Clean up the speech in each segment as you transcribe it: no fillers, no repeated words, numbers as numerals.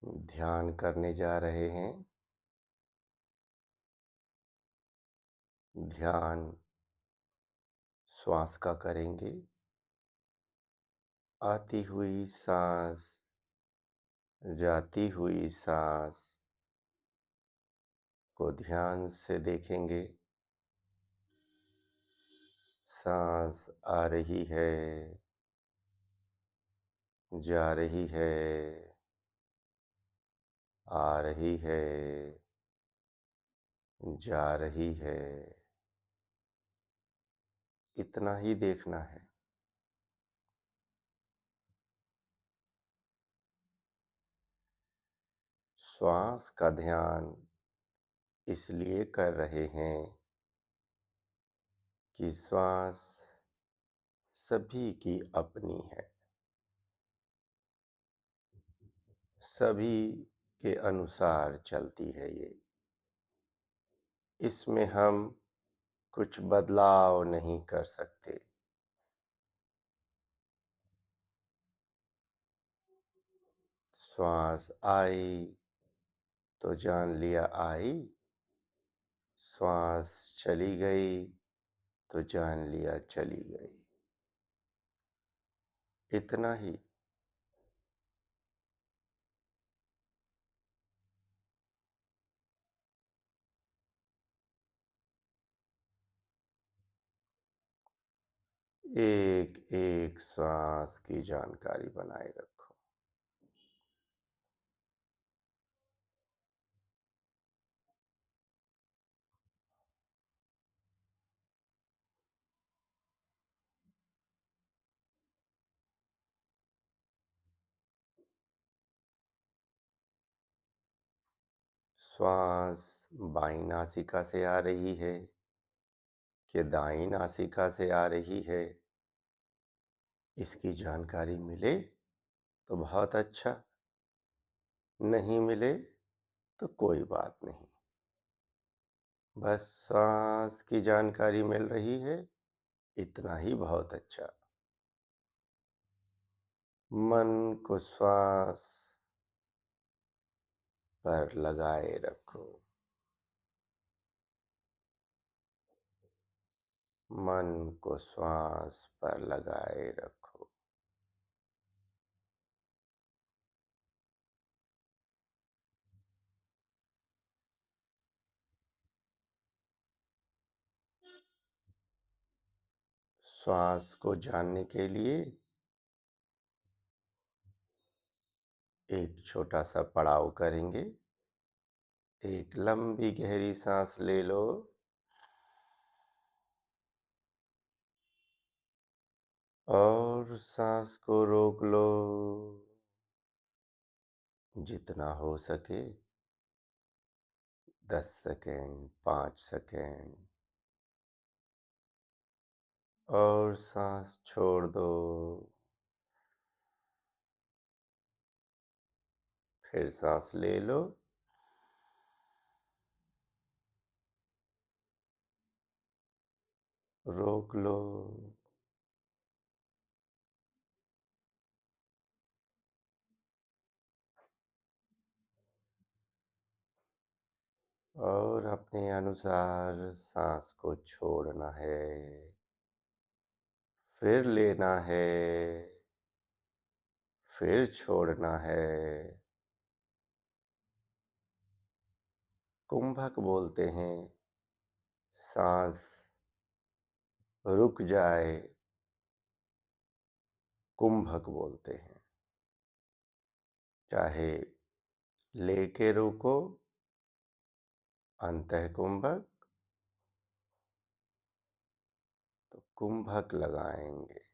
ध्यान करने जा रहे हैं। ध्यान श्वास का करेंगे। आती हुई सांस, जाती हुई सांस को ध्यान से देखेंगे। सांस आ रही है, जा रही है, आ रही है, जा रही है। इतना ही देखना है। श्वास का ध्यान इसलिए कर रहे हैं कि श्वास सभी की अपनी है। सभी के अनुसार चलती है ये। इसमें हम कुछ बदलाव नहीं कर सकते। श्वास आई तो जान लिया आई, श्वास चली गई तो जान लिया चली गई। इतना ही। एक एक श्वास की जानकारी बनाए रखो। श्वास बाईं नासिका से आ रही है कि दाईं नासिका से आ रही है, इसकी जानकारी मिले तो बहुत अच्छा, नहीं मिले तो कोई बात नहीं। बस सांस की जानकारी मिल रही है, इतना ही बहुत अच्छा। मन को श्वास पर लगाए रखो। मन को श्वास पर लगाए रखो। श्वास को जानने के लिए एक छोटा सा पड़ाव करेंगे। एक लंबी गहरी सांस ले लो और सांस को रोक लो। जितना हो सके 10 सेकेंड, 5 सेकेंड, और सांस छोड़ दो। फिर सांस ले लो, रोक लो, और अपने अनुसार सांस को छोड़ना है। फिर लेना है, फिर छोड़ना है। कुंभक बोलते हैं सांस रुक जाए, कुंभक बोलते हैं। चाहे लेके रोको, अंतः कुंभक, तो कुंभक लगाएंगे।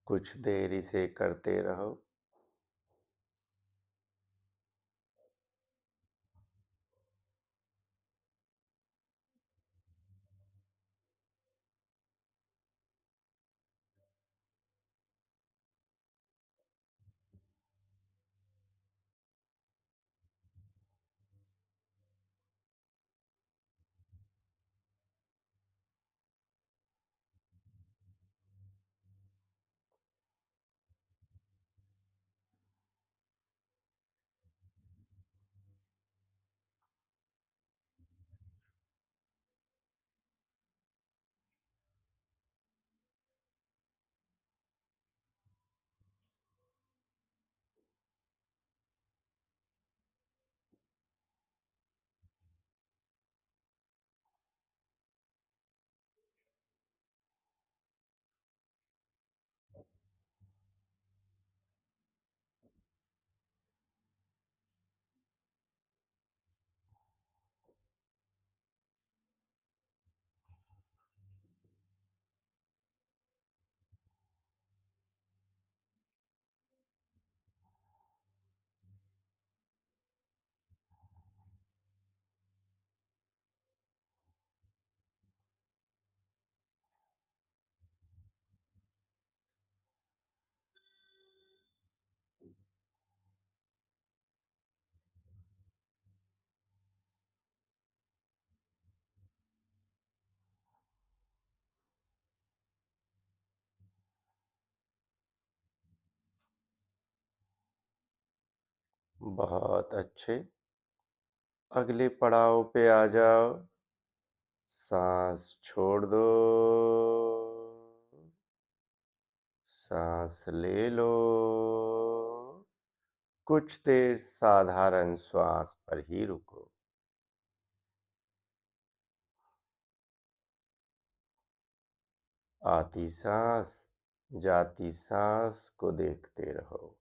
कुछ देर इसे करते रहो। बहुत अच्छे। अगले पड़ाव पे आ जाओ। सांस छोड़ दो। सांस ले लो। कुछ देर साधारण श्वास पर ही रुको। आती सांस, जाती सांस को देखते रहो।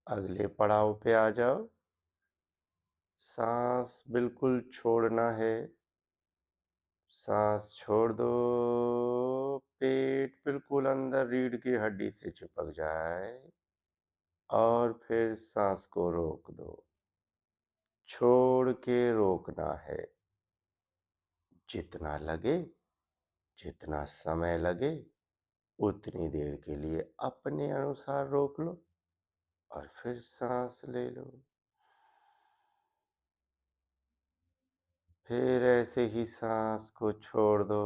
अगले पड़ाव पे आ जाओ। सांस बिल्कुल छोड़ना है। सांस छोड़ दो। पेट बिल्कुल अंदर रीढ़ की हड्डी से चिपक जाए और फिर सांस को रोक दो। छोड़ के रोकना है। जितना लगे, जितना समय लगे, उतनी देर के लिए अपने अनुसार रोक लो और फिर सांस ले लो। फिर ऐसे ही सांस को छोड़ दो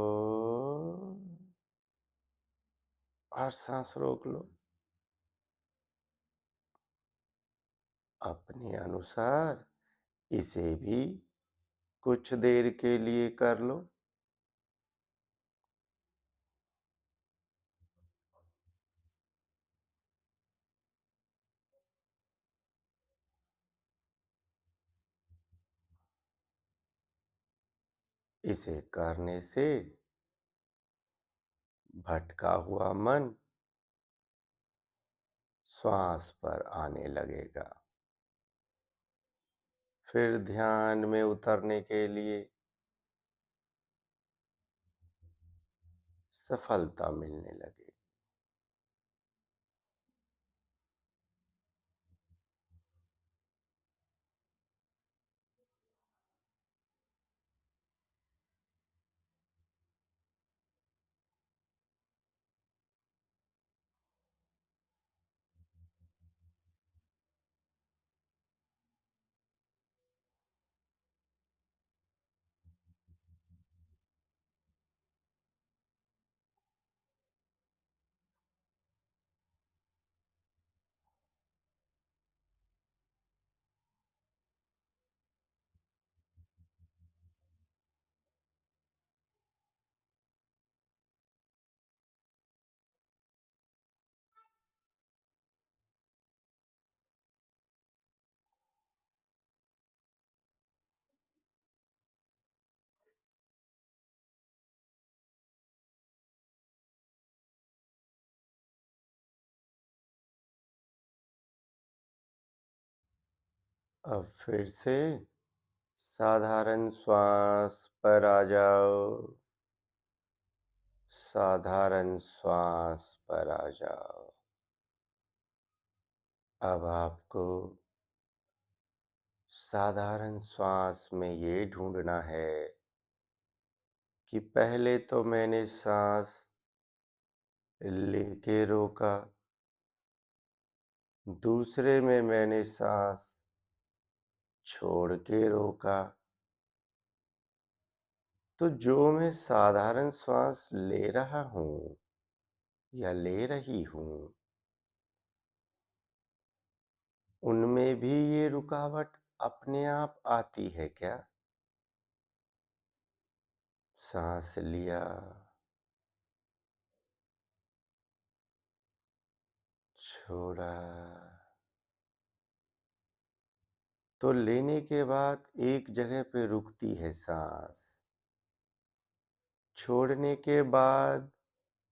और सांस रोक लो। अपने अनुसार इसे भी कुछ देर के लिए कर लो। इसे करने से भटका हुआ मन श्वास पर आने लगेगा। फिर ध्यान में उतरने के लिए सफलता मिलने लगे। अब फिर से साधारण श्वास पर आ जाओ। साधारण श्वास पर आ जाओ। अब आपको साधारण श्वास में ये ढूंढना है कि पहले तो मैंने सांस लेके रोका, दूसरे में मैंने सांस छोड़ के रोका। तो जो मैं साधारण श्वास ले रहा हूँ या ले रही हूँ, उनमें भी ये रुकावट अपने आप आती है क्या? सांस लिया, छोड़ा, तो लेने के बाद एक जगह पे रुकती है सांस। छोड़ने के बाद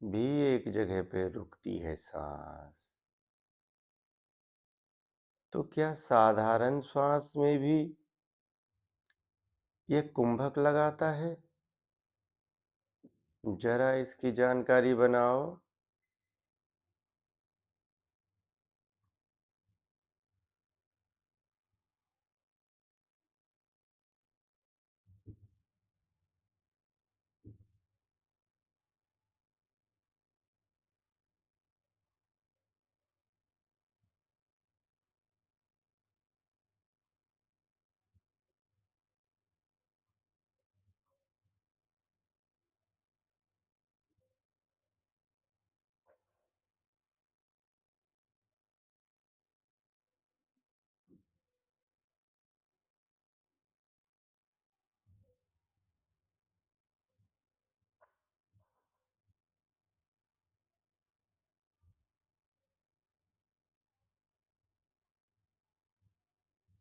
भी एक जगह पे रुकती है सांस। तो क्या साधारण श्वास में भी ये कुंभक लगाता है? जरा इसकी जानकारी बनाओ।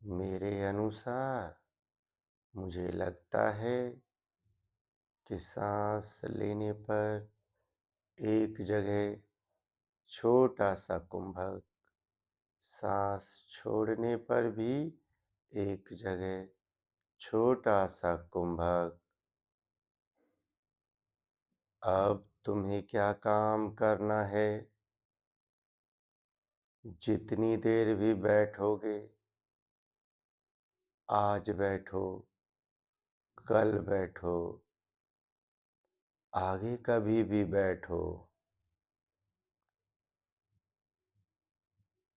मेरे अनुसार मुझे लगता है कि सांस लेने पर एक जगह छोटा सा कुंभक, सांस छोड़ने पर भी एक जगह छोटा सा कुंभक। अब तुम्हें क्या काम करना है? जितनी देर भी बैठोगे, आज बैठो, कल बैठो, आगे कभी भी बैठो,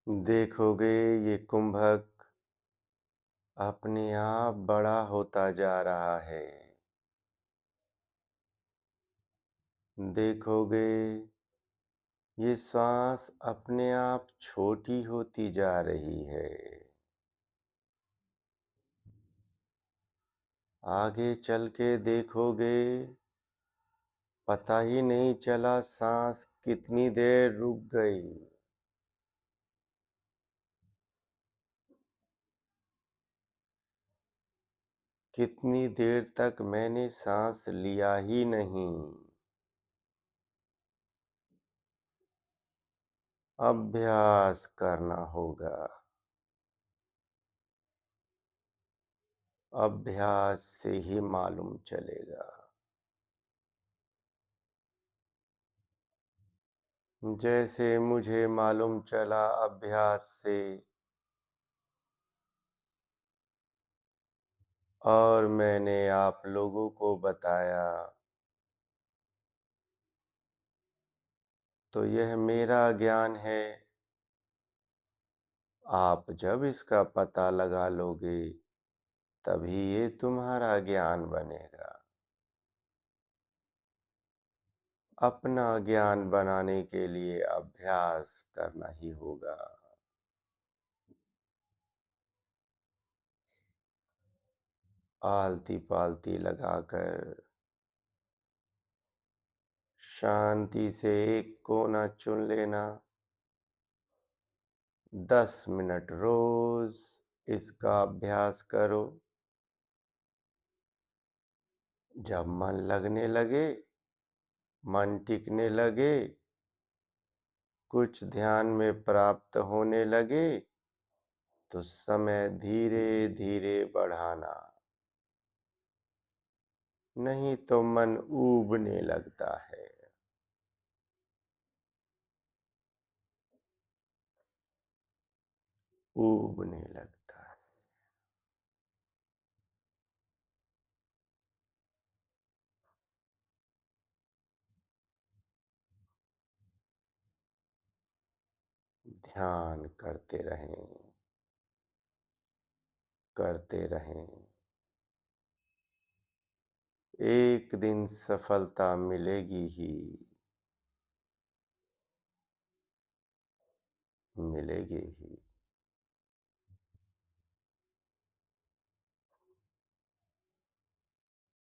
देखोगे ये कुंभक अपने आप बड़ा होता जा रहा है। देखोगे ये श्वास अपने आप छोटी होती जा रही है। आगे चल के देखोगे, पता ही नहीं चला सांस कितनी देर रुक गई। कितनी देर तक मैंने सांस लिया ही नहीं। अभ्यास करना होगा। अभ्यास से ही मालूम चलेगा। जैसे मुझे मालूम चला अभ्यास से, और मैंने आप लोगों को बताया, तो यह मेरा ज्ञान है। आप जब इसका पता लगा लोगे, तभी ये तुम्हारा ज्ञान बनेगा। अपना ज्ञान बनाने के लिए अभ्यास करना ही होगा। आलती-पालती लगाकर शांति से एक कोना चुन लेना। 10 मिनट रोज इसका अभ्यास करो। जब मन लगने लगे, मन टिकने लगे, कुछ ध्यान में प्राप्त होने लगे, तो समय धीरे-धीरे बढ़ाना। नहीं तो मन ऊबने लगता है। ऊबने लगता है। ध्यान करते रहें, करते रहें। एक दिन सफलता मिलेगी ही, मिलेगी ही।